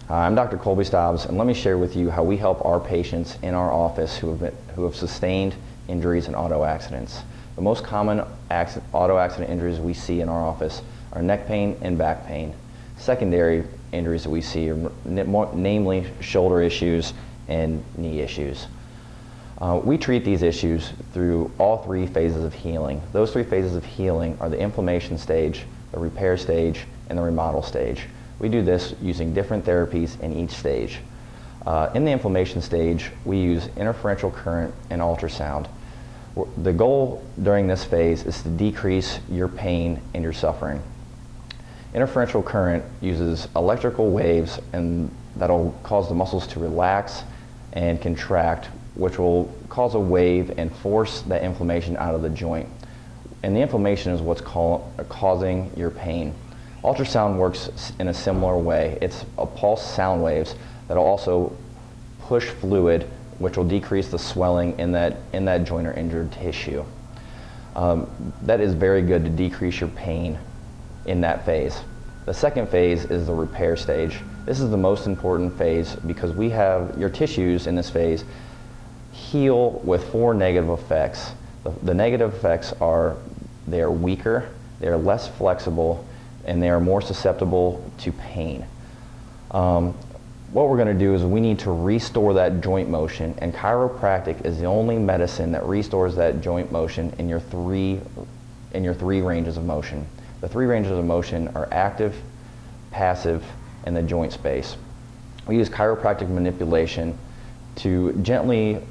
Hi, I'm Dr. Colby Stobbs, and let me share with you how we help our patients in our office who have sustained injuries in auto accidents. The most common auto accident injuries we see in our office are neck pain and back pain. Secondary injuries that we see are namely shoulder issues and knee issues. We treat these issues through all three phases of healing. Those three phases of healing are the inflammation stage, the repair stage, and the remodel stage. We do this using different therapies in each stage. In the inflammation stage, we use interferential current and ultrasound. The goal during this phase is to decrease your pain and your suffering. Interferential current uses electrical waves and that'll cause the muscles to relax and contract, which will cause a wave and force that inflammation out of the joint. And the inflammation is what's causing your pain. Ultrasound works in a similar way. It's a pulse sound waves that'll also push fluid, which will decrease the swelling in that joint or injured tissue. That is very good to decrease your pain in that phase. The second phase is the repair stage. This is the most important phase because we have your tissues in this phase heal with 4 negative effects. The negative effects are they are weaker, they are less flexible, and they are more susceptible to pain. What we're going to do is we need to restore that joint motion, and chiropractic is the only medicine that restores that joint motion in your three ranges of motion. The 3 ranges of motion are active, passive, and the joint space. We use chiropractic manipulation to gently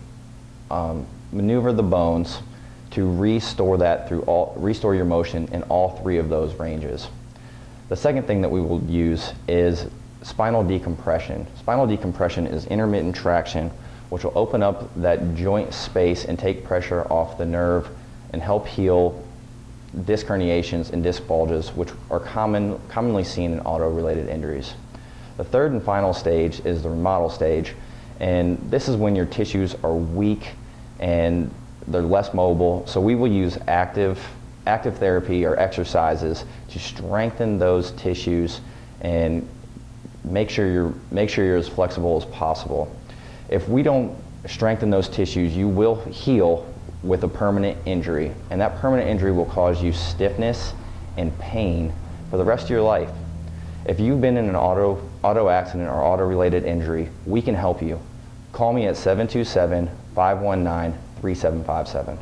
maneuver the bones to restore your motion in all 3 of those ranges. The second thing that we will use is spinal decompression. Spinal decompression is intermittent traction, which will open up that joint space and take pressure off the nerve and help heal disc herniations and disc bulges, which are commonly seen in auto-related injuries. The third and final stage is the remodel stage, and this is when your tissues are weak and they're less mobile, so we will use active therapy or exercises to strengthen those tissues and make sure you're as flexible as possible. If we don't strengthen those tissues, you will heal with a permanent injury, and that permanent injury will cause you stiffness and pain for the rest of your life. If you've been in an auto accident or auto-related injury, we can help you. Call me at 727-519-3757.